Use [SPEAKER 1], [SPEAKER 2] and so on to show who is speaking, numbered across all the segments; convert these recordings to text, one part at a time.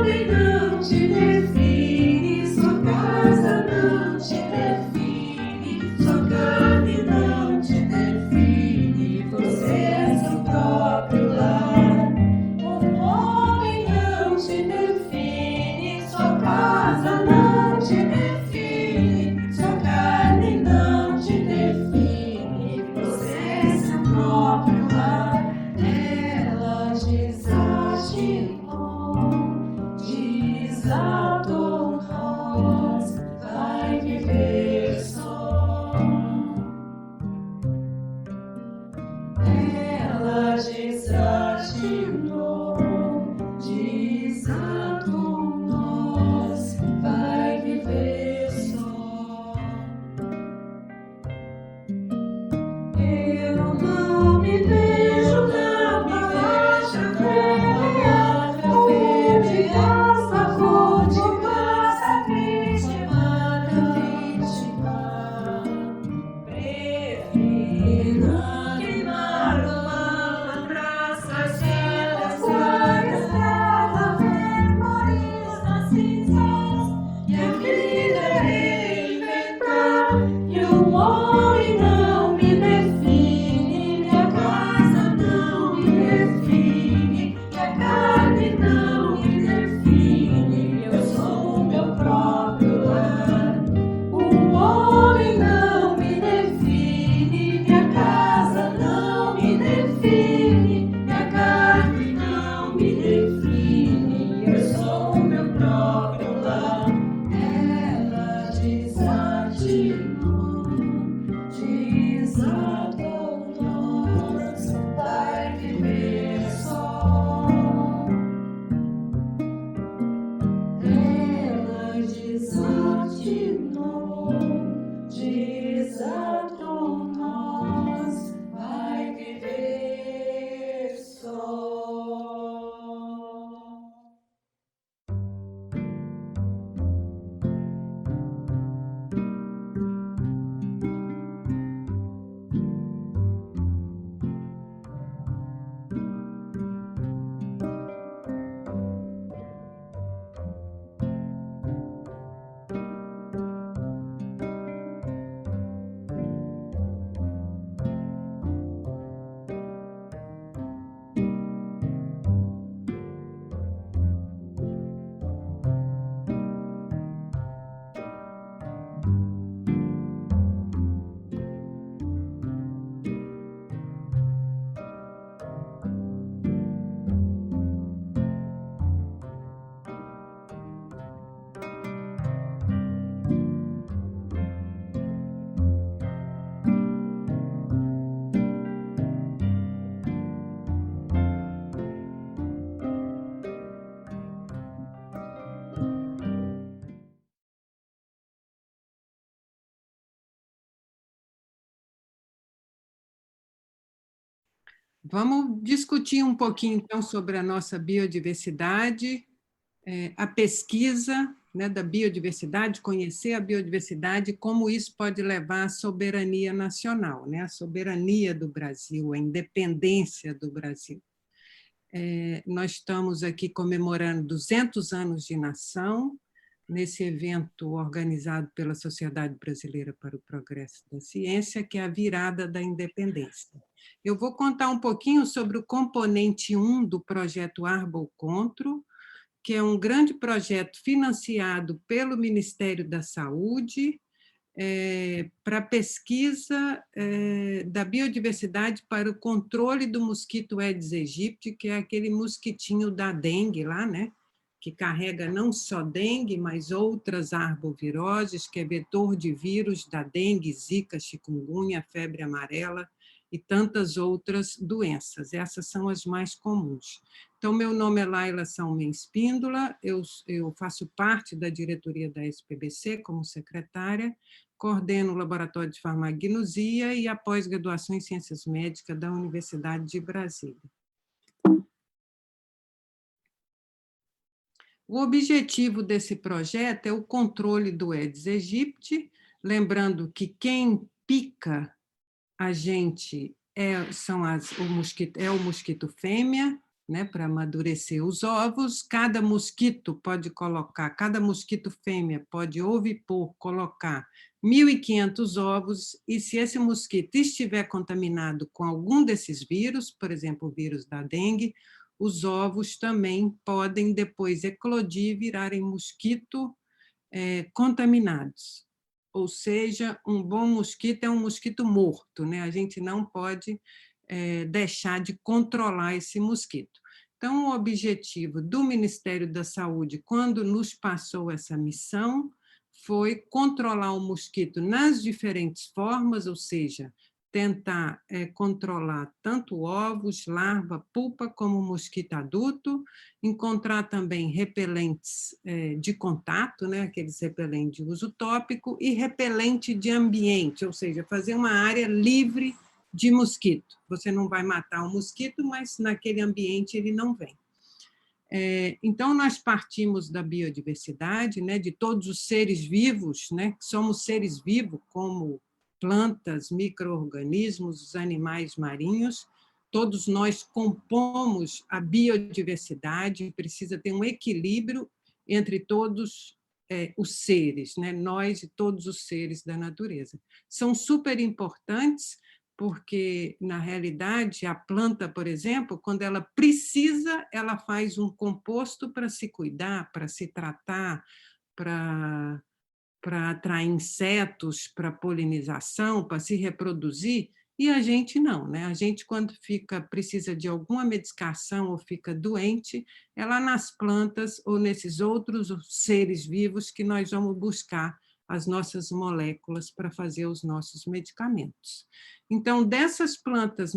[SPEAKER 1] nome não te define, sua casa não te define, sua carne não te define, você é seu próprio lar. O homem não te define, sua casa não te define, sua carne não te define, você é seu próprio lar. Ela desatou nós, vai viver só. Ela desatinou, desatou nós, vai viver só. Eu não me vejo na baixa velha, verde, essa cor de massa vítima, prefiro queimar uma praça cegas, várias terras, memórias cinzas, e a vida reinventar, e o homem não me define, minha casa não me define, minha carne não me define, eu sou o meu próprio lar. O homem não me define, minha casa não me define, minha carne não me define, eu sou o meu próprio lar. Ela desatinou, desatou nós, vai viver só. Ela desatinou, desatou nós, vai viver só.
[SPEAKER 2] Vamos discutir um pouquinho, então, sobre a nossa biodiversidade, a pesquisa, né, da biodiversidade, conhecer a biodiversidade, como isso pode levar à soberania nacional, né, a soberania do Brasil, a independência do Brasil. Nós estamos aqui comemorando 200 anos de nação, nesse evento organizado pela Sociedade Brasileira para o Progresso da Ciência, que é a virada da independência. Eu vou contar um pouquinho sobre o componente 1 do projeto Arbocontro, que é um grande projeto financiado pelo Ministério da Saúde, para pesquisa da biodiversidade para o controle do mosquito Aedes aegypti, que é aquele mosquitinho da dengue lá, né? Que carrega não só dengue, mas outras arboviroses, que é vetor de vírus da dengue, zika, chikungunya, febre amarela e tantas outras doenças. Essas são as mais comuns. Então, meu nome é Laila Salmen Espíndola, eu faço parte da diretoria da SPBC como secretária, coordeno o Laboratório de Farmacognosia e a pós-graduação em Ciências Médicas da Universidade de Brasília. O objetivo desse projeto é o controle do Aedes aegypti, lembrando que quem pica a gente é o mosquito fêmea, né, para amadurecer os ovos. Cada mosquito fêmea pode ovipor, colocar 1.500 ovos, e se esse mosquito estiver contaminado com algum desses vírus, por exemplo, o vírus da dengue, os ovos também podem depois eclodir e virarem mosquito contaminados. Ou seja, um bom mosquito é um mosquito morto, né? A gente não pode deixar de controlar esse mosquito. Então, o objetivo do Ministério da Saúde, quando nos passou essa missão, foi controlar o mosquito nas diferentes formas, ou seja, tentar controlar tanto ovos, larva, pupa, como mosquito adulto, encontrar também repelentes de contato, né, aqueles repelentes de uso tópico, e repelente de ambiente, ou seja, fazer uma área livre de mosquito. Você não vai matar o mosquito, mas naquele ambiente ele não vem. Então, nós partimos da biodiversidade, né, de todos os seres vivos, né, somos seres vivos, como plantas, micro-organismos, os animais marinhos, todos nós compomos a biodiversidade, precisa ter um equilíbrio entre todos os seres, né, nós e todos os seres da natureza. São super importantes, porque, na realidade, a planta, por exemplo, quando ela precisa, ela faz um composto para se cuidar, para se tratar, para atrair insetos, para polinização, para se reproduzir, e a gente não, né? A gente, quando precisa de alguma medicação ou fica doente, é lá nas plantas ou nesses outros seres vivos que nós vamos buscar as nossas moléculas para fazer os nossos medicamentos. Então, dessas plantas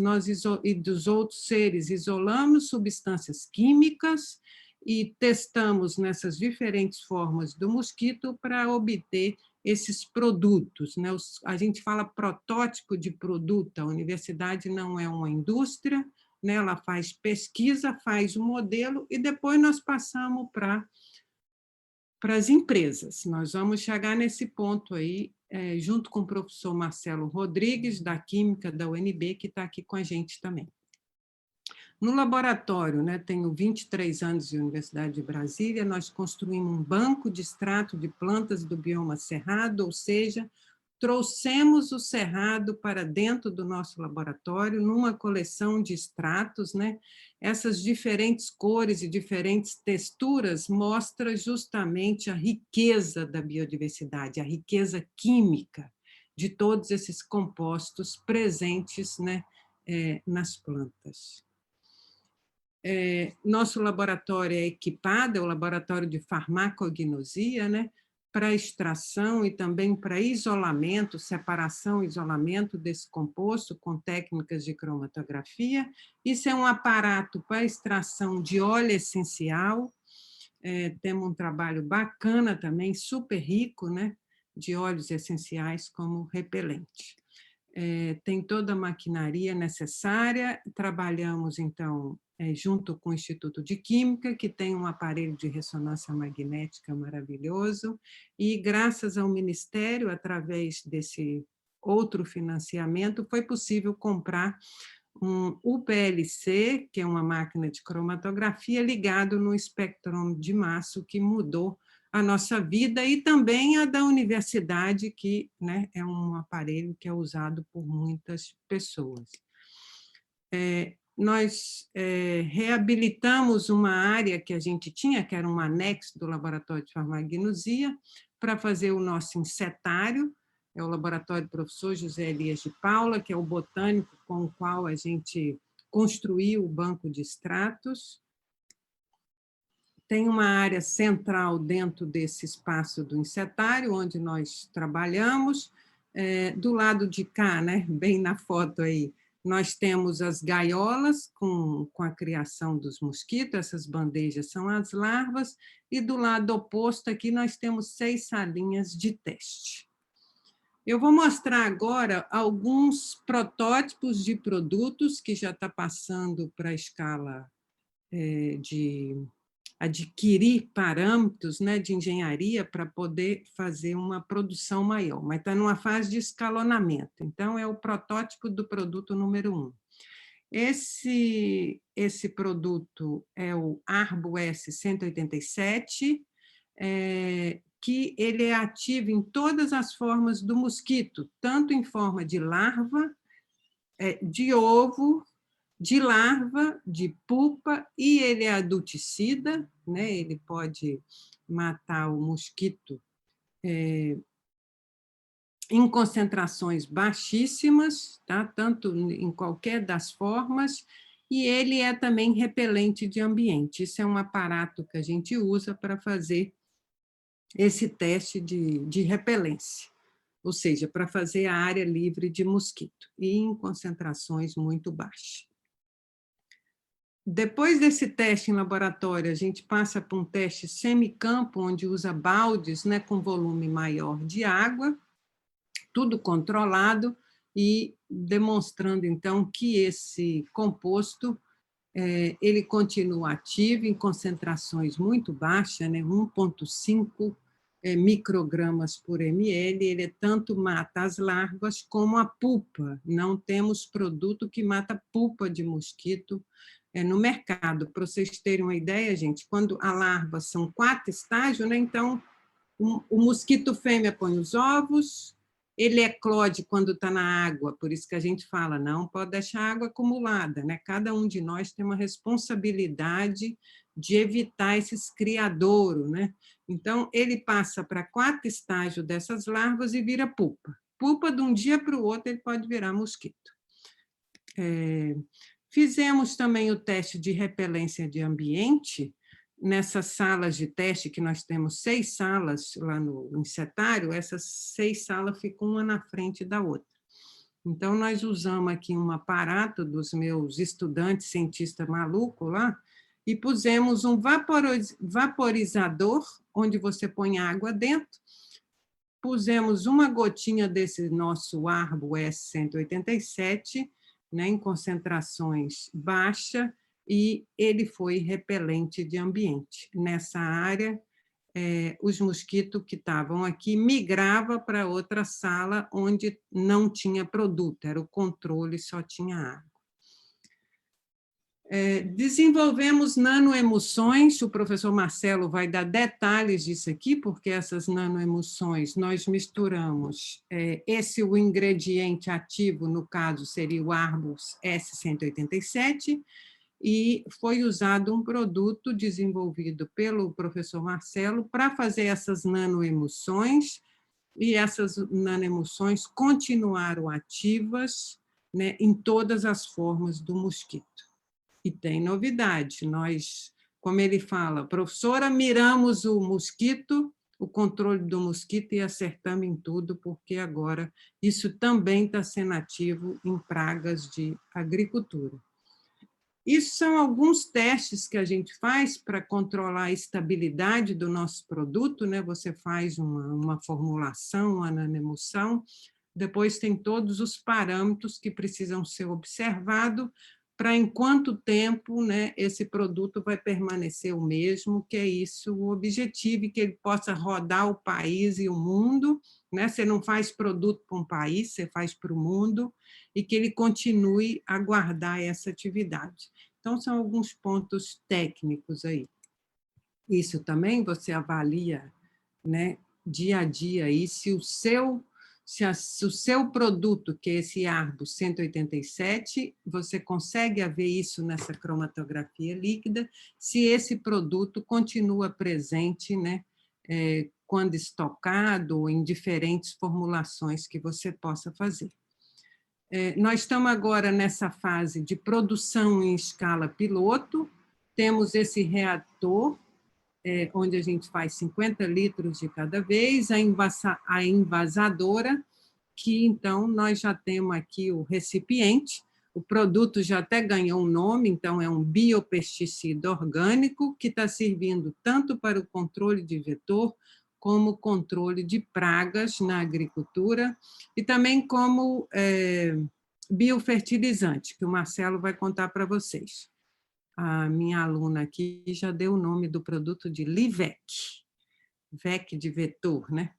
[SPEAKER 2] e dos outros seres, isolamos substâncias químicas e testamos nessas diferentes formas do mosquito para obter esses produtos, né? A gente fala protótipo de produto, a universidade não é uma indústria, né? Ela faz pesquisa, faz o modelo e depois nós passamos para as empresas. Nós vamos chegar nesse ponto aí, junto com o professor Marcelo Rodrigues, da Química da UNB, que está aqui com a gente também. No laboratório, né, tenho 23 anos de Universidade de Brasília, nós construímos um banco de extrato de plantas do bioma cerrado, ou seja, trouxemos o cerrado para dentro do nosso laboratório, numa coleção de extratos, né? Essas diferentes cores e diferentes texturas mostram justamente a riqueza da biodiversidade, a riqueza química de todos esses compostos presentes, né, nas plantas. Nosso laboratório é equipado, é o laboratório de farmacognosia, né, para extração e também para isolamento, separação e isolamento desse composto com técnicas de cromatografia. Isso é um aparato para extração de óleo essencial. Temos um trabalho bacana também, super rico, né, de óleos essenciais como repelente. Tem toda a maquinaria necessária, trabalhamos, então, junto com o Instituto de Química, que tem um aparelho de ressonância magnética maravilhoso, e graças ao Ministério, através desse outro financiamento, foi possível comprar um UPLC, que é uma máquina de cromatografia, ligado no espectrômetro de massa, que mudou a nossa vida e também a da universidade, que, né, é um aparelho que é usado por muitas pessoas. Nós reabilitamos uma área que a gente tinha, que era um anexo do Laboratório de Farmacognosia, para fazer o nosso insetário, é o laboratório do professor José Elias de Paula, que é o botânico com o qual a gente construiu o banco de extratos. Tem uma área central dentro desse espaço do insetário, onde nós trabalhamos. Do lado de cá, né, bem na foto aí, nós temos as gaiolas com a criação dos mosquitos, essas bandejas são as larvas, e do lado oposto aqui nós temos 6 salinhas de teste. Eu vou mostrar agora alguns protótipos de produtos que já está passando para a escala de adquirir parâmetros, né, de engenharia para poder fazer uma produção maior, mas está numa fase de escalonamento. Então, é o protótipo do produto número 1. Esse produto é o Arbo S-187, que ele é ativo em todas as formas do mosquito, tanto em forma de larva, de ovo, de larva, de pupa, e ele é adulticida, né? Ele pode matar o mosquito em concentrações baixíssimas, tá? Tanto em qualquer das formas, e ele é também repelente de ambiente. Isso é um aparato que a gente usa para fazer esse teste de repelência, ou seja, para fazer a área livre de mosquito, e em concentrações muito baixas. Depois desse teste em laboratório, a gente passa para um teste semicampo, onde usa baldes, né, com volume maior de água, tudo controlado, e demonstrando, então, que esse composto ele continua ativo em concentrações muito baixas, né, 1,5 microgramas por ml, ele tanto mata as larvas como a pupa. Não temos produto que mata pupa de mosquito no mercado. Para vocês terem uma ideia, gente, quando a larva são 4 estágios, né, então o mosquito fêmea põe os ovos, ele eclode quando está na água, por isso que a gente fala, não pode deixar água acumulada, né? Cada um de nós tem uma responsabilidade de evitar esses criadouros, né? Então, ele passa para 4 estágios dessas larvas e vira pupa. Pupa, de um dia para o outro, ele pode virar mosquito. Fizemos também o teste de repelência de ambiente, nessas salas de teste, que nós temos 6 salas lá no insetário, essas 6 salas ficam uma na frente da outra. Então, nós usamos aqui um aparato dos meus estudantes, cientistas malucos lá, e pusemos um vaporizador, onde você põe água dentro, pusemos uma gotinha desse nosso Arbo S-187, né, em concentrações baixas, e ele foi repelente de ambiente. Nessa área, os mosquitos que estavam aqui migravam para outra sala onde não tinha produto, era o controle, só tinha água. Desenvolvemos nanoemulsões, o professor Marcelo vai dar detalhes disso aqui, porque essas nanoemulsões nós misturamos, o ingrediente ativo, no caso, seria o Arbus S-187, e foi usado um produto desenvolvido pelo professor Marcelo para fazer essas nanoemulsões, e essas nanoemulsões continuaram ativas, né, em todas as formas do mosquito. E tem novidade, nós, como ele fala, professora, miramos o mosquito, o controle do mosquito e acertamos em tudo, porque agora isso também está sendo ativo em pragas de agricultura. Isso são alguns testes que a gente faz para controlar a estabilidade do nosso produto, né? Você faz uma formulação, uma nanoemulsão, depois tem todos os parâmetros que precisam ser observados para em quanto tempo, né, esse produto vai permanecer o mesmo, que é isso o objetivo, e que ele possa rodar o país e o mundo, né? Você não faz produto para um país, você faz para o mundo, e que ele continue a guardar essa atividade. Então, são alguns pontos técnicos aí. Isso também você avalia, né, dia a dia, aí, se o seu produto, que é esse Arbo 187, você consegue ver isso nessa cromatografia líquida, se esse produto continua presente, né, quando estocado, ou em diferentes formulações que você possa fazer. Nós estamos agora nessa fase de produção em escala piloto, temos esse reator, onde a gente faz 50 litros de cada vez, a envasadora, que então nós já temos aqui o recipiente, o produto já até ganhou um nome, então é um biopesticida orgânico, que está servindo tanto para o controle de vetor, como controle de pragas na agricultura, e também como biofertilizante, que o Marcelo vai contar para vocês. A minha aluna aqui já deu o nome do produto de Livec, VEC de vetor, né?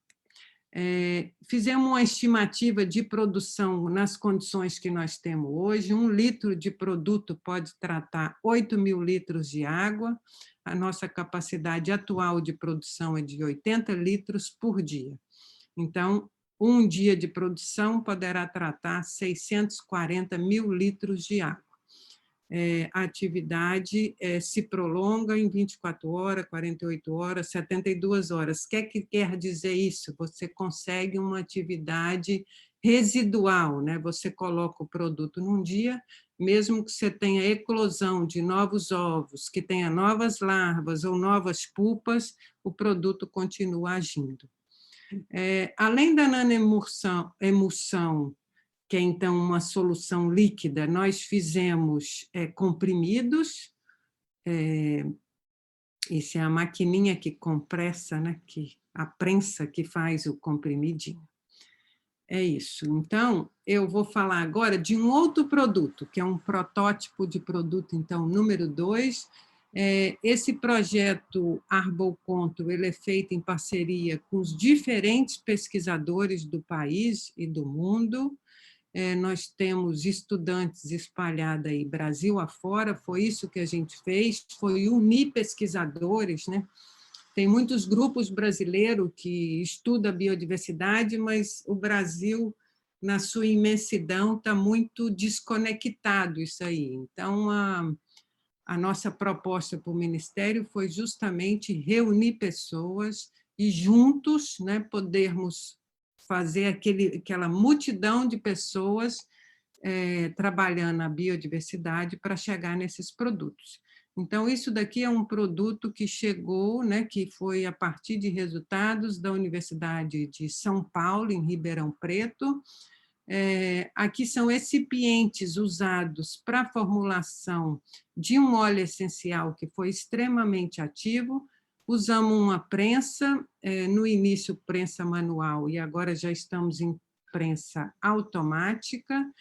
[SPEAKER 2] Fizemos uma estimativa de produção nas condições que nós temos hoje. 1 litro de produto pode tratar 8.000 litros de água. A nossa capacidade atual de produção é de 80 litros por dia. Então, um dia de produção poderá tratar 640.000 litros de água. A atividade se prolonga em 24 horas, 48 horas, 72 horas. O que quer dizer isso? Você consegue uma atividade residual, né? Você coloca o produto num dia, mesmo que você tenha eclosão de novos ovos, que tenha novas larvas ou novas pupas, o produto continua agindo. Além da nanoemulsão, que é, então, uma solução líquida, nós fizemos comprimidos, isso é a maquininha que compressa, né, a prensa que faz o comprimidinho. É isso. Então, eu vou falar agora de um outro produto, que é um protótipo de produto, então, número 2. Esse projeto Arboconto, ele é feito em parceria com os diferentes pesquisadores do país e do mundo. Nós temos estudantes espalhados aí Brasil afora, foi isso que a gente fez, foi unir pesquisadores, né? Tem muitos grupos brasileiros que estudam biodiversidade, mas o Brasil, na sua imensidão, está muito desconectado isso aí. Então, a nossa proposta para o Ministério foi justamente reunir pessoas e juntos, né, podermos fazer aquela multidão de pessoas trabalhando a biodiversidade para chegar nesses produtos. Então, isso daqui é um produto que chegou, né, que foi a partir de resultados da Universidade de São Paulo, em Ribeirão Preto. Aqui são recipientes usados para a formulação de um óleo essencial que foi extremamente ativo. Usamos uma prensa, no início prensa manual, e agora já estamos em prensa automática.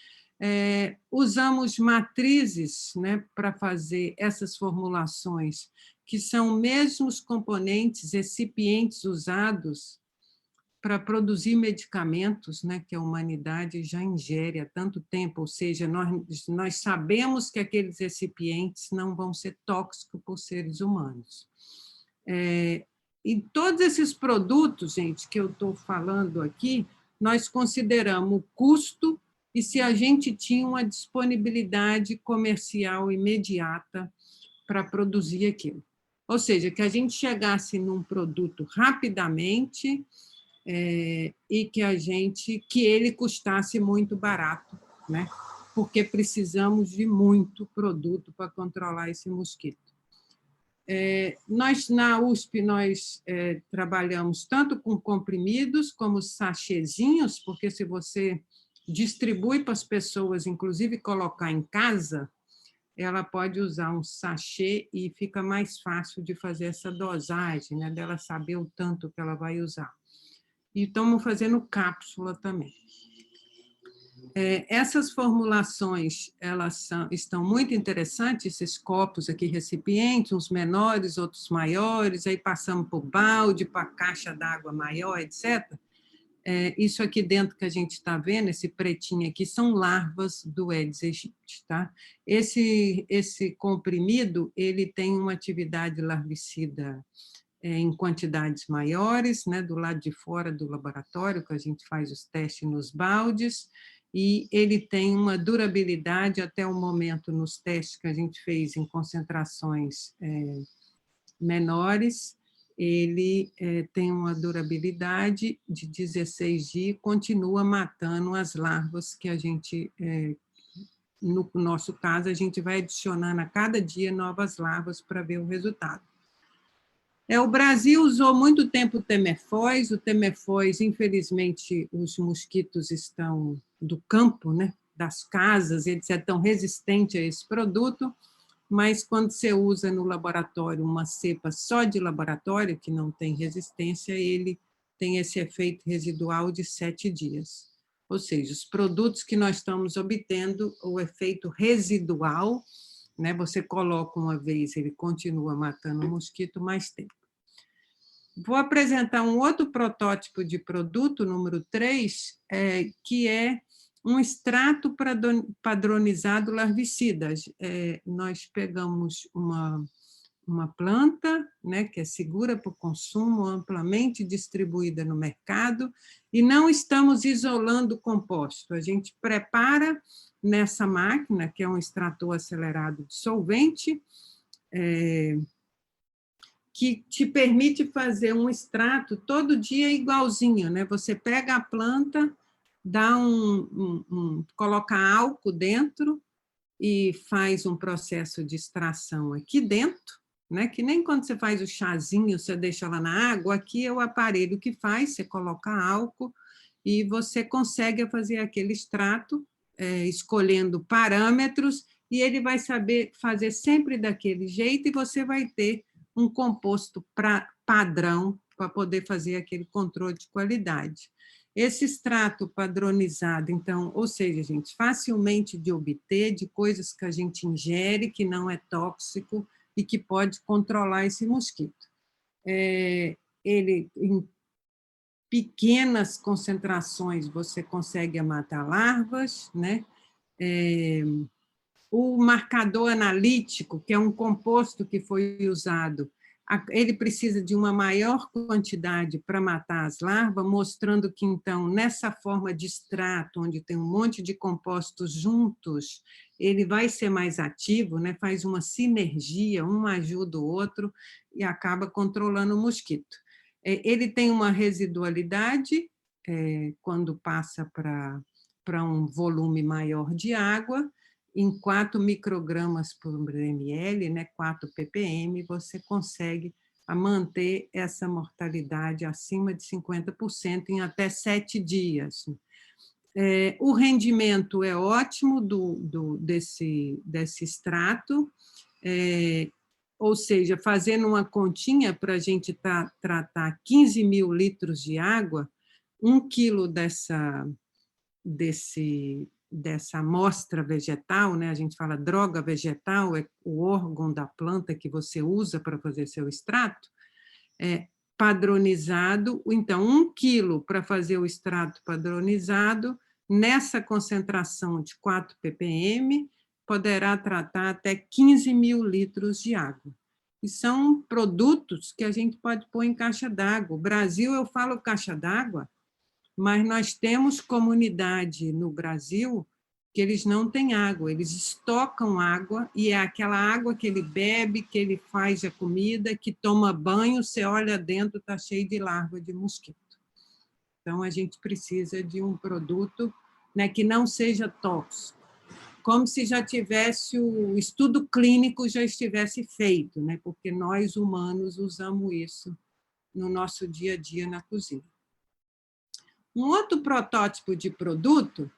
[SPEAKER 2] Usamos matrizes, né, para fazer essas formulações, que são mesmos componentes, recipientes usados para produzir medicamentos, né, que a humanidade já ingere há tanto tempo, ou seja, nós sabemos que aqueles recipientes não vão ser tóxicos para os seres humanos. E todos esses produtos, gente, que eu estou falando aqui, nós consideramos o custo e se a gente tinha uma disponibilidade comercial imediata para produzir aquilo. Ou seja, que a gente chegasse num produto rapidamente e que ele custasse muito barato, né? Porque precisamos de muito produto para controlar esse mosquito. Nós, na USP, trabalhamos tanto com comprimidos como sachêzinhos, porque se você distribui para as pessoas, inclusive colocar em casa, ela pode usar um sachê e fica mais fácil de fazer essa dosagem, né, dela saber o tanto que ela vai usar. E estamos fazendo cápsula também. Essas formulações estão muito interessantes, esses copos aqui, recipientes, uns menores, outros maiores, aí passamos por balde, para caixa d'água maior, etc. Isso aqui dentro que a gente está vendo, esse pretinho aqui, são larvas do Aedes aegypti. Tá? Esse comprimido ele tem uma atividade larvicida em quantidades maiores, né, do lado de fora do laboratório, que a gente faz os testes nos baldes, e ele tem uma durabilidade até o momento nos testes que a gente fez em concentrações menores, ele tem uma durabilidade de 16 dias e continua matando as larvas que a gente, no nosso caso, a gente vai adicionando a cada dia novas larvas para ver o resultado. O Brasil usou muito tempo o Temefós, infelizmente, os mosquitos estão do campo, né, das casas, eles estão resistentes a esse produto, mas quando você usa no laboratório uma cepa só de laboratório, que não tem resistência, ele tem esse efeito residual de 7 dias. Ou seja, os produtos que nós estamos obtendo, o efeito residual, né, você coloca uma vez, ele continua matando o mosquito mais tempo. Vou apresentar um outro protótipo de produto, número 3, que é um extrato padronizado larvicida. Nós pegamos uma planta, né, que é segura para o consumo, amplamente distribuída no mercado, e não estamos isolando o composto. A gente prepara nessa máquina, que é um extrator acelerado de solvente, que te permite fazer um extrato todo dia igualzinho, né? Você pega a planta, dá coloca álcool dentro e faz um processo de extração aqui dentro, né? Que nem quando você faz o chazinho, você deixa ela na água, aqui é o aparelho que faz, você coloca álcool e você consegue fazer aquele extrato, escolhendo parâmetros, e ele vai saber fazer sempre daquele jeito, e você vai ter um composto padrão para poder fazer aquele controle de qualidade. Esse extrato padronizado, então, ou seja, gente, facilmente de obter, de coisas que a gente ingere, que não é tóxico e que pode controlar esse mosquito. Ele, em pequenas concentrações, você consegue matar larvas, né? O marcador analítico, que é um composto que foi usado, ele precisa de uma maior quantidade para matar as larvas, mostrando que, então, nessa forma de extrato, onde tem um monte de compostos juntos, ele vai ser mais ativo, né? Faz uma sinergia, um ajuda o outro e acaba controlando o mosquito. Ele tem uma residualidade, quando passa para um volume maior de água, em 4 microgramas por ml, né, 4 ppm, você consegue manter essa mortalidade acima de 50% em até 7 dias. O rendimento é ótimo desse extrato, ou seja, fazendo uma continha para a gente tratar 15 mil litros de água, 1 quilo dessa amostra vegetal, né? A gente fala droga vegetal, é o órgão da planta que você usa para fazer seu extrato, padronizado, então 1 quilo para fazer o extrato padronizado, nessa concentração de 4 ppm, poderá tratar até 15 mil litros de água. E são produtos que a gente pode pôr em caixa d'água. O Brasil, eu falo caixa d'água, mas nós temos comunidade no Brasil que eles não têm água, eles estocam água, e é aquela água que ele bebe, que ele faz a comida, que toma banho, você olha dentro, está cheio de larva de mosquito. Então, a gente precisa de um produto, né, que não seja tóxico, como se já tivesse o estudo clínico já estivesse feito, né, porque nós, humanos, usamos isso no nosso dia a dia na cozinha. Um outro protótipo de produto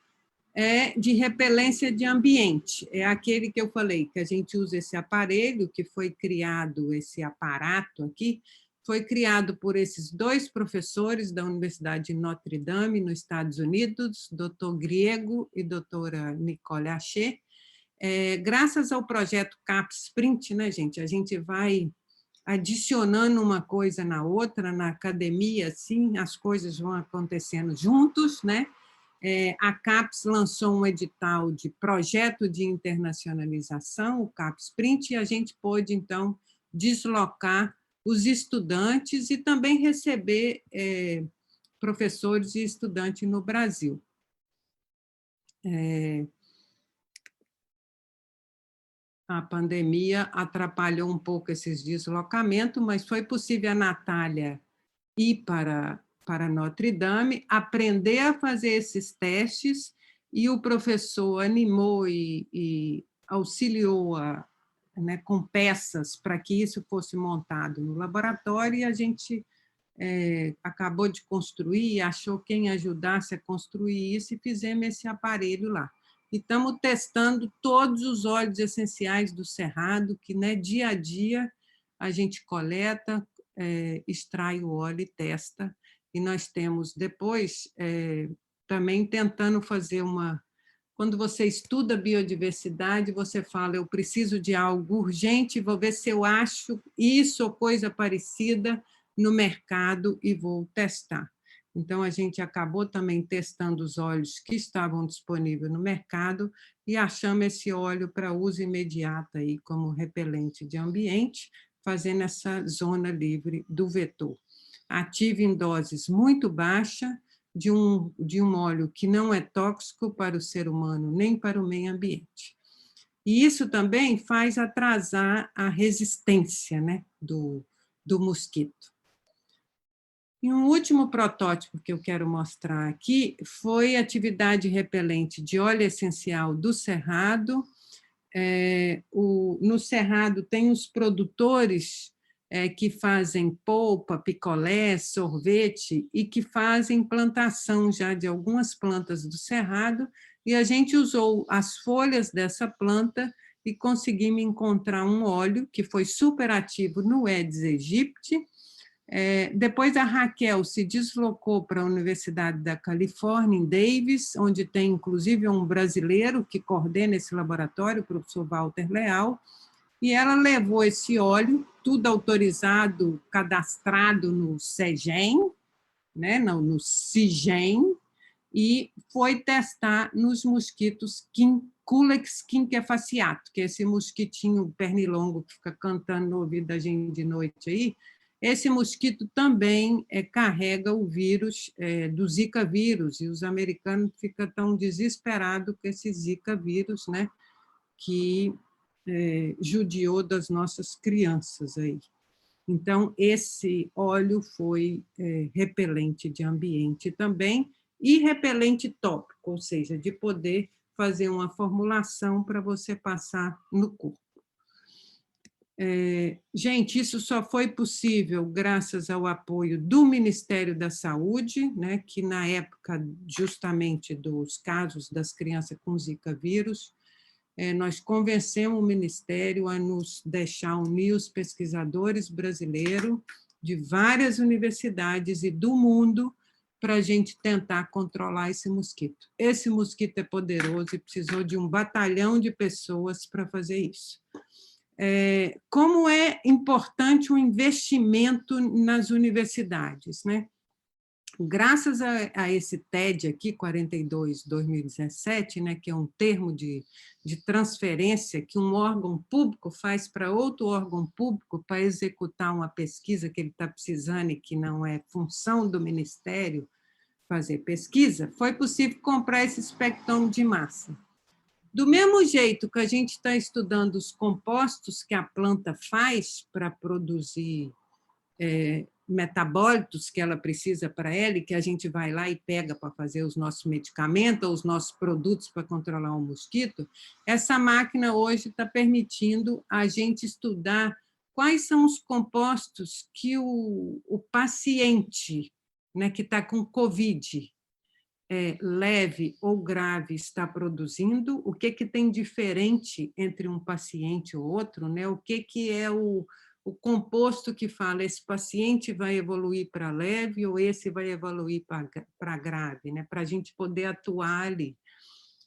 [SPEAKER 2] é de repelência de ambiente. É aquele que eu falei, que a gente usa esse aparelho, que foi criado, esse aparato aqui, foi criado por esses 2 professores da Universidade de Notre Dame, nos Estados Unidos, Dr. Griego e doutora Nicole Haché. Graças ao projeto CAPS-Sprint, né, gente? A gente vai adicionando uma coisa na outra, na academia, assim, as coisas vão acontecendo juntos, né? A CAPES lançou um edital de projeto de internacionalização, o CAPES-Sprint, e a gente pôde, então, deslocar os estudantes e também receber professores e estudantes no Brasil. A pandemia atrapalhou um pouco esses deslocamentos, mas foi possível a Natália ir para Notre Dame, aprender a fazer esses testes, e o professor animou e auxiliou né, com peças para que isso fosse montado no laboratório, e a gente acabou de construir, achou quem ajudasse a construir isso, e fizemos esse aparelho lá. E estamos testando todos os óleos essenciais do Cerrado, que, né, dia a dia a gente coleta, extrai o óleo e testa. E nós temos depois também tentando fazer uma... Quando você estuda biodiversidade, você fala, eu preciso de algo urgente, vou ver se eu acho isso ou coisa parecida no mercado e vou testar. Então, a gente acabou também testando os óleos que estavam disponíveis no mercado e achamos esse óleo para uso imediato aí como repelente de ambiente, fazendo essa zona livre do vetor. Ativo em doses muito baixas, de um óleo que não é tóxico para o ser humano nem para o meio ambiente. E isso também faz atrasar a resistência, né, do mosquito. E um último protótipo que eu quero mostrar aqui foi a atividade repelente de óleo essencial do Cerrado. No Cerrado tem os produtores que fazem polpa, picolé, sorvete e que fazem plantação já de algumas plantas do Cerrado, e a gente usou as folhas dessa planta e conseguimos encontrar um óleo que foi super ativo no Aedes aegypti. Depois a Raquel se deslocou para a Universidade da Califórnia, em Davis, onde tem inclusive um brasileiro que coordena esse laboratório, o professor Walter Leal, e ela levou esse óleo, tudo autorizado, cadastrado no CEGEM, né, no CIGEM, e foi testar nos mosquitos Culex quinquefaciato, que é esse mosquitinho pernilongo que fica cantando no ouvido da gente de noite aí. Esse mosquito também carrega o vírus do Zika vírus, e os americanos ficam tão desesperados com esse Zika vírus, né, que judiou das nossas crianças aí. Então, esse óleo foi repelente de ambiente também, e repelente tópico, ou seja, de poder fazer uma formulação para você passar no corpo. Gente, isso só foi possível graças ao apoio do Ministério da Saúde, né, que na época justamente dos casos das crianças com Zika vírus, nós convencemos o Ministério a nos deixar unir os pesquisadores brasileiros de várias universidades e do mundo para a gente tentar controlar esse mosquito. Esse mosquito é poderoso e precisou de um batalhão de pessoas para fazer isso. Como é importante o investimento nas universidades, né? Graças a esse TED aqui, 42/2017, né, que é um termo de transferência que um órgão público faz para outro órgão público para executar uma pesquisa que ele está precisando e que não é função do Ministério fazer pesquisa, foi possível comprar esse espectrômetro de massa. Do mesmo jeito que a gente está estudando os compostos que a planta faz para produzir metabólitos que ela precisa para ela e que a gente vai lá e pega para fazer os nossos medicamentos ou os nossos produtos para controlar o mosquito, essa máquina hoje está permitindo a gente estudar quais são os compostos que o paciente, né, que está com Covid, leve ou grave, está produzindo, o que tem diferente entre um paciente ou outro, né? O que é o composto que fala esse paciente vai evoluir para leve ou esse vai evoluir para grave, né? Para a gente poder atuar ali.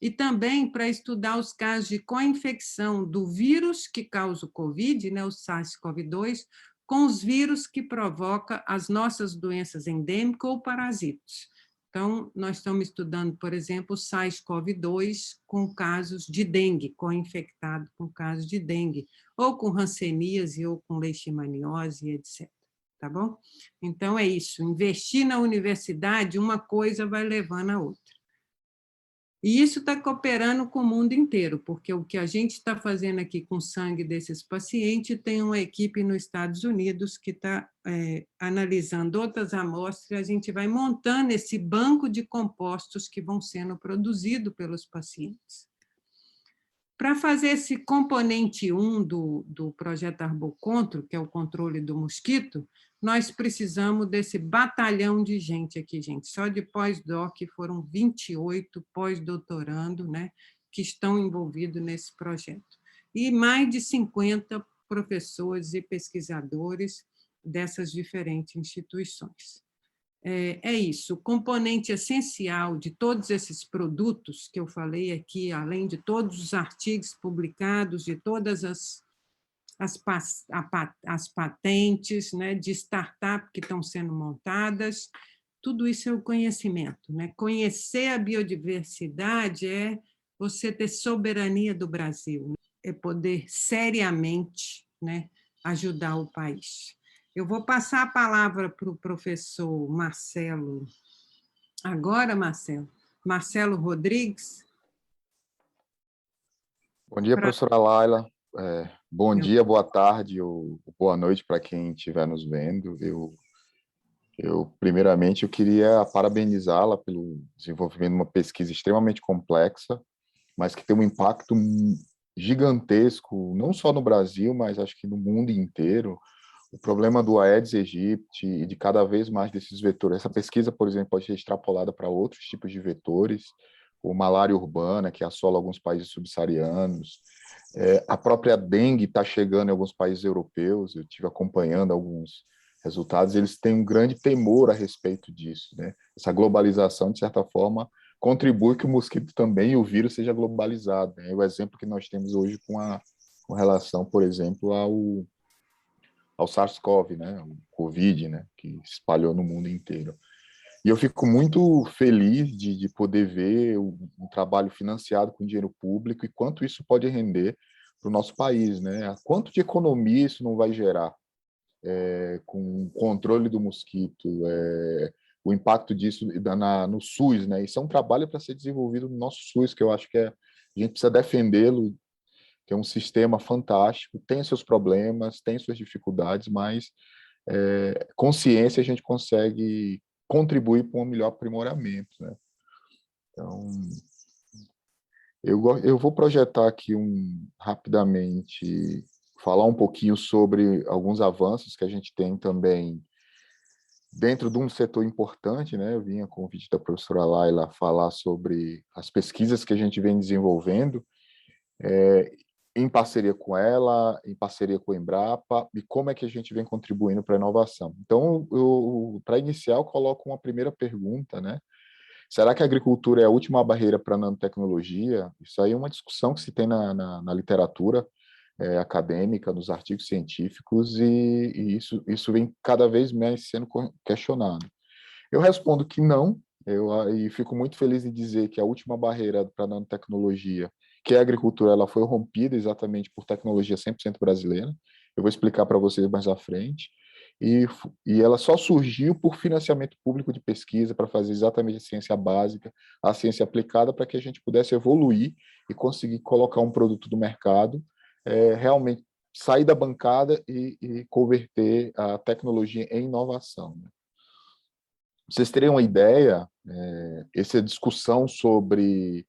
[SPEAKER 2] E também para estudar os casos de co-infecção do vírus que causa o Covid, né, o SARS-CoV-2, com os vírus que provocam as nossas doenças endêmicas ou parasitos. Então, nós estamos estudando, por exemplo, o SARS-CoV-2 com casos de dengue, co-infectado com casos de dengue, ou com hanseníase, ou com leishmaniose, etc. Tá bom? Então, é isso. Investir na universidade, uma coisa vai levando a outra. E isso está cooperando com o mundo inteiro, porque o que a gente está fazendo aqui com o sangue desses pacientes, tem uma equipe nos Estados Unidos que está analisando outras amostras, e a gente vai montando esse banco de compostos que vão sendo produzidos pelos pacientes. Para fazer esse componente 1 do projeto Arbocontro, que é o controle do mosquito, nós precisamos desse batalhão de gente aqui, gente. Só de pós-doc foram 28 pós-doutorando, né, que estão envolvidos nesse projeto. E mais de 50 professores e pesquisadores dessas diferentes instituições. É isso, o componente essencial de todos esses produtos que eu falei aqui, além de todos os artigos publicados, de todas as as patentes, né, de startup que estão sendo montadas. Tudo isso é o conhecimento, né? Conhecer a biodiversidade é você ter soberania do Brasil, né? É poder seriamente, né, ajudar o país. Eu vou passar a palavra para o professor Marcelo. Agora, Marcelo. Marcelo Rodrigues.
[SPEAKER 3] Bom dia, professora Laila. Bom dia, boa tarde ou boa noite para quem estiver nos vendo. Primeiramente, eu queria parabenizá-la pelo desenvolvimento de uma pesquisa extremamente complexa, mas que tem um impacto gigantesco, não só no Brasil, mas acho que no mundo inteiro. O problema do Aedes aegypti e de cada vez mais desses vetores. Essa pesquisa, por exemplo, pode ser extrapolada para outros tipos de vetores, como malária urbana, que assola alguns países subsaarianos. A própria dengue está chegando em alguns países europeus, eu estive acompanhando alguns resultados, eles têm um grande temor a respeito disso, né? Essa globalização, de certa forma, contribui que o mosquito também, o vírus, seja globalizado, né? O exemplo que nós temos hoje com relação, por exemplo, ao SARS-CoV, né, o Covid, né, que espalhou no mundo inteiro. E eu fico muito feliz de poder ver um trabalho financiado com dinheiro público e quanto isso pode render para o nosso país, né? Quanto de economia isso não vai gerar com o controle do mosquito, o impacto disso no SUS, né? Isso é um trabalho para ser desenvolvido no nosso SUS, que eu acho que a gente precisa defendê-lo, que é um sistema fantástico, tem seus problemas, tem suas dificuldades, mas consciência a gente consegue contribuir para um melhor aprimoramento, né? Então, eu vou projetar aqui rapidamente, falar um pouquinho sobre alguns avanços que a gente tem também dentro de um setor importante, né? Eu vim a convite da professora Laila falar sobre as pesquisas que a gente vem desenvolvendo, em parceria com ela, em parceria com a Embrapa, e como é que a gente vem contribuindo para a inovação. Então, para iniciar, eu coloco uma primeira pergunta, né? Será que a agricultura é a última barreira para a nanotecnologia? Isso aí é uma discussão que se tem na literatura acadêmica, nos artigos científicos, e isso vem cada vez mais sendo questionado. Eu respondo que não, e fico muito feliz em dizer que a última barreira para a nanotecnologia, que é a agricultura, ela foi rompida exatamente por tecnologia 100% brasileira. Eu vou explicar para vocês mais à frente. E ela só surgiu por financiamento público de pesquisa para fazer exatamente a ciência básica, a ciência aplicada, para que a gente pudesse evoluir e conseguir colocar um produto do mercado, realmente sair da bancada e converter a tecnologia em inovação, né? Pra vocês terem uma ideia, essa discussão sobre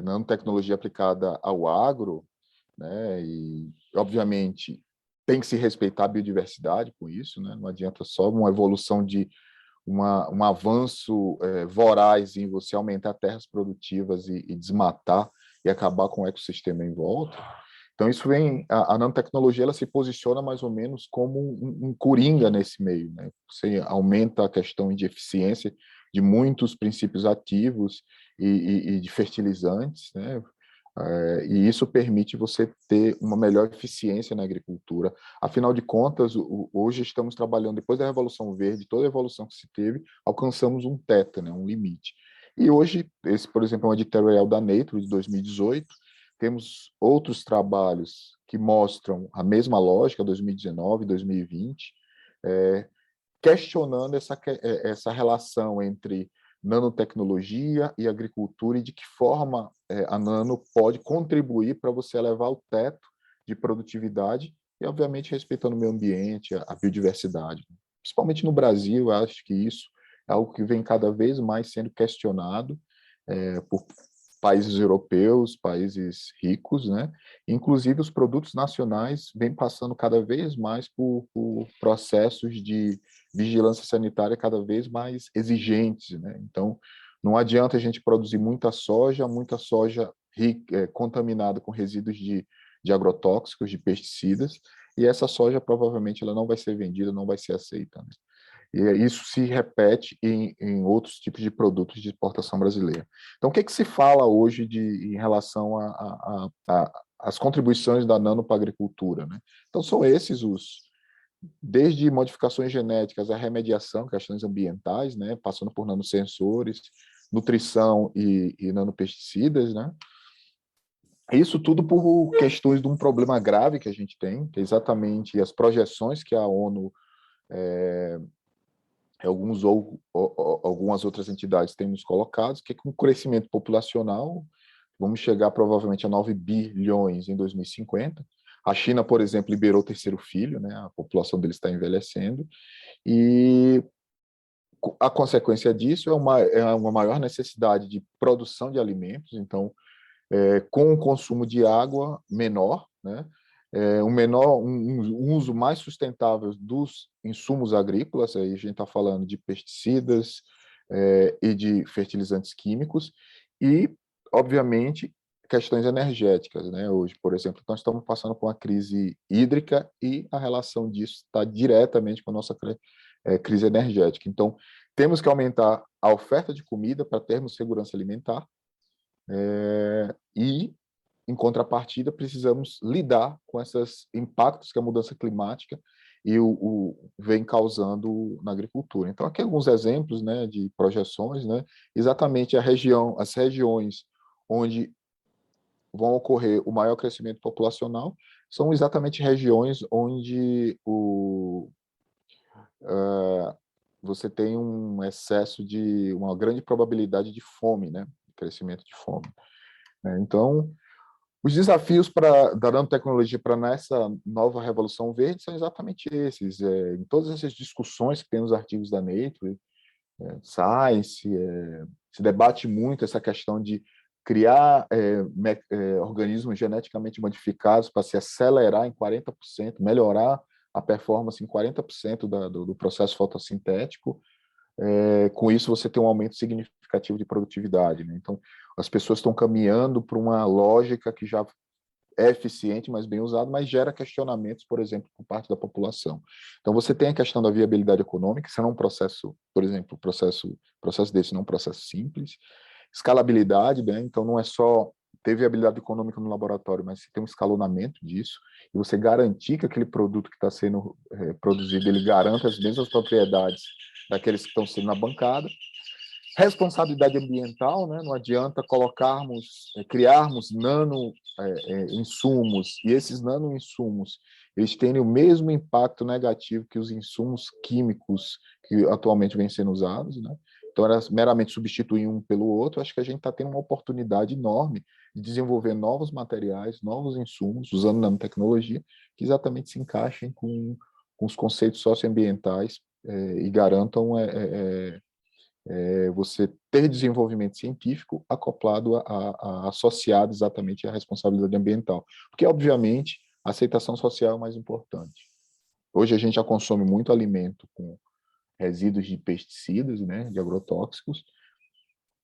[SPEAKER 3] nanotecnologia aplicada ao agro, né, e, obviamente, tem que se respeitar a biodiversidade com isso, né, não adianta só uma evolução de um avanço voraz em você aumentar terras produtivas e desmatar e acabar com o ecossistema em volta. Então, isso vem, a nanotecnologia, ela se posiciona mais ou menos como um coringa nesse meio, né? Você aumenta a questão de eficiência de muitos princípios ativos e de fertilizantes, né? E isso permite você ter uma melhor eficiência na agricultura. Afinal de contas, hoje estamos trabalhando, depois da Revolução Verde, toda a evolução que se teve, alcançamos um teto, né? Um limite. E hoje, esse, por exemplo, é um editorial da Nature, de 2018, temos outros trabalhos que mostram a mesma lógica, 2019, 2020, questionando essa relação entre nanotecnologia e agricultura e de que forma a nano pode contribuir para você elevar o teto de produtividade e, obviamente, respeitando o meio ambiente, a biodiversidade. Principalmente no Brasil, eu acho que isso é algo que vem cada vez mais sendo questionado por países europeus, países ricos, né? Inclusive, os produtos nacionais vêm passando cada vez mais por processos de vigilância sanitária cada vez mais exigentes, né? Então, não adianta a gente produzir muita soja contaminada com resíduos de agrotóxicos, de pesticidas, e essa soja provavelmente ela não vai ser vendida, não vai ser aceita, né? E isso se repete em outros tipos de produtos de exportação brasileira. Então, o que se fala hoje em relação às contribuições da nano para a agricultura, né? Então, são esses desde modificações genéticas, a remediação, questões ambientais, né? Passando por nanosensores, nutrição e nanopesticidas, né? Isso tudo por questões de um problema grave que a gente tem, que é exatamente as projeções que a ONU algumas outras entidades têm nos colocados, que com o crescimento populacional, vamos chegar provavelmente a 9 bilhões em 2050. A China, por exemplo, liberou o terceiro filho, né? A população deles está envelhecendo, e a consequência disso é uma maior necessidade de produção de alimentos, então, com um consumo de água menor, né? Um uso mais sustentável dos insumos agrícolas, aí a gente está falando de pesticidas e de fertilizantes químicos, e, obviamente, questões energéticas, né? Hoje, por exemplo, nós estamos passando por uma crise hídrica e a relação disso está diretamente com a nossa crise energética. Então, temos que aumentar a oferta de comida para termos segurança alimentar, e, em contrapartida, precisamos lidar com esses impactos que a mudança climática vem causando na agricultura. Então, aqui alguns exemplos, né, de projeções, né, exatamente as regiões onde vão ocorrer o maior crescimento populacional são exatamente regiões onde você tem um excesso uma grande probabilidade de fome, né, crescimento de fome. Então, os desafios da nanotecnologia para nessa nova revolução verde são exatamente esses. Em todas essas discussões que tem nos artigos da Nature, Science, se debate muito essa questão de criar organismos geneticamente modificados para se acelerar em 40%, melhorar a performance em 40% do processo fotossintético. Com isso, você tem um aumento significativo de produtividade, né? Então, as pessoas estão caminhando para uma lógica que já é eficiente, mas bem usado, mas gera questionamentos, por exemplo, por parte da população. Então, você tem a questão da viabilidade econômica, isso não é um processo, por exemplo, processo desse não é um processo simples. Escalabilidade, né? Então, não é só ter viabilidade econômica no laboratório, mas você tem um escalonamento disso, e você garantir que aquele produto que está sendo produzido, ele garanta as mesmas propriedades daqueles que estão sendo na bancada. Responsabilidade ambiental, né? Não adianta criarmos nano-insumos, e esses nano-insumos, eles têm o mesmo impacto negativo que os insumos químicos que atualmente vêm sendo usados, né? Então, era meramente substituir um pelo outro. Acho que a gente está tendo uma oportunidade enorme de desenvolver novos materiais, novos insumos, usando nanotecnologia, que exatamente se encaixem com os conceitos socioambientais e garantam você ter desenvolvimento científico acoplado associado exatamente à responsabilidade ambiental. Porque, obviamente, a aceitação social é o mais importante. Hoje a gente já consome muito alimento com resíduos de pesticidas, né, de agrotóxicos,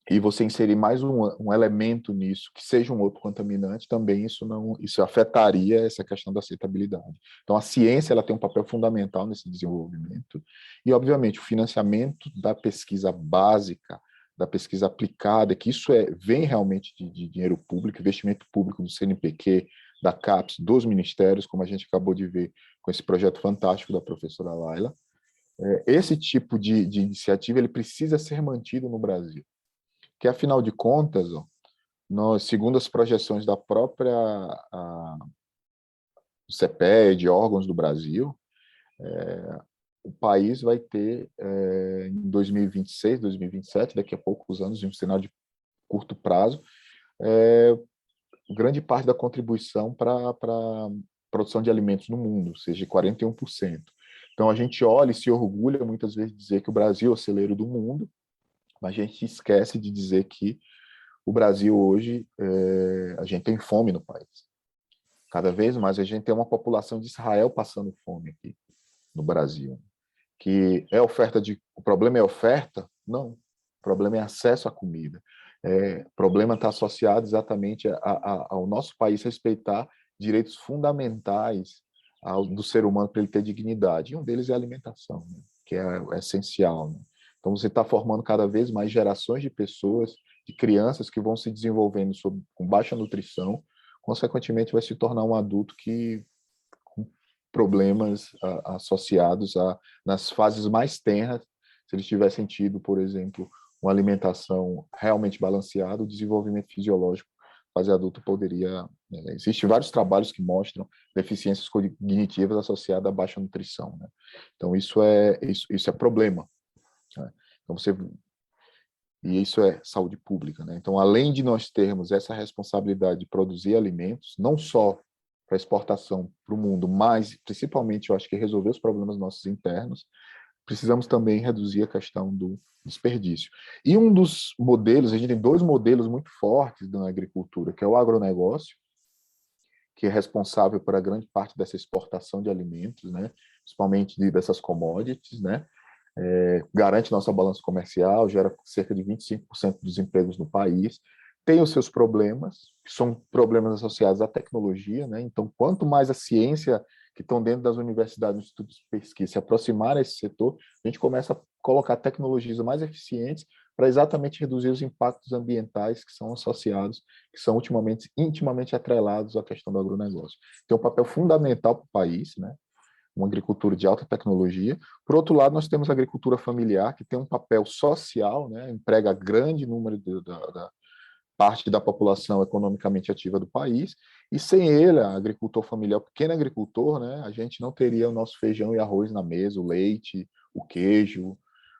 [SPEAKER 3] e você inserir mais um elemento nisso, que seja um outro contaminante, também isso afetaria essa questão da aceitabilidade. Então, a ciência ela tem um papel fundamental nesse desenvolvimento, e, obviamente, o financiamento da pesquisa básica, da pesquisa aplicada, que isso vem realmente de dinheiro público, investimento público do CNPq, da CAPES, dos ministérios, como a gente acabou de ver com esse projeto fantástico da professora Laila. Esse tipo de iniciativa ele precisa ser mantido no Brasil, que, afinal de contas, segundo as projeções da própria CEPED, órgãos do Brasil, o país vai ter, em 2026, 2027, daqui a poucos anos, em um cenário de curto prazo, grande parte da contribuição para a produção de alimentos no mundo, ou seja, 41%. Então, a gente olha e se orgulha, muitas vezes, de dizer que o Brasil é o celeiro do mundo, mas a gente esquece de dizer que o Brasil hoje, a gente tem fome no país. Cada vez mais a gente tem uma população de Israel passando fome aqui no Brasil. Que o problema é oferta? Não. O problema é acesso à comida. O problema está associado exatamente ao nosso país respeitar direitos fundamentais do ser humano para ele ter dignidade. E um deles é a alimentação, né? que é essencial, né? Então, você está formando cada vez mais gerações de pessoas, de crianças que vão se desenvolvendo com baixa nutrição, consequentemente vai se tornar um adulto com problemas associados nas fases mais tenras, se eles tivessem tido, por exemplo, uma alimentação realmente balanceada, o desenvolvimento fisiológico fase adulta poderia... Existem vários trabalhos que mostram deficiências cognitivas associadas à baixa nutrição, né? Então, isso é problema, né? Então, e isso é saúde pública, né? Então, além de nós termos essa responsabilidade de produzir alimentos, não só para exportação para o mundo, mas principalmente, eu acho que resolver os problemas nossos internos, precisamos também reduzir a questão do desperdício. E um dos modelos, a gente tem dois modelos muito fortes na agricultura, que é o agronegócio, que é responsável por a grande parte dessa exportação de alimentos, né? Principalmente dessas commodities, né? Garante nossa balança comercial, gera cerca de 25% dos empregos no país, tem os seus problemas, que são problemas associados à tecnologia, né? Então, quanto mais a ciência que estão dentro das universidades, institutos de pesquisa, se aproximar a esse setor, a gente começa a colocar tecnologias mais eficientes para exatamente reduzir os impactos ambientais que são associados, que são intimamente atrelados à questão do agronegócio. Tem um papel fundamental para o país, né? Uma agricultura de alta tecnologia. Por outro lado, nós temos a agricultura familiar, que tem um papel social, né? Emprega grande número da parte da população economicamente ativa do país, e sem ele, a agricultor familiar, o pequeno agricultor, né, a gente não teria o nosso feijão e arroz na mesa, o leite, o queijo,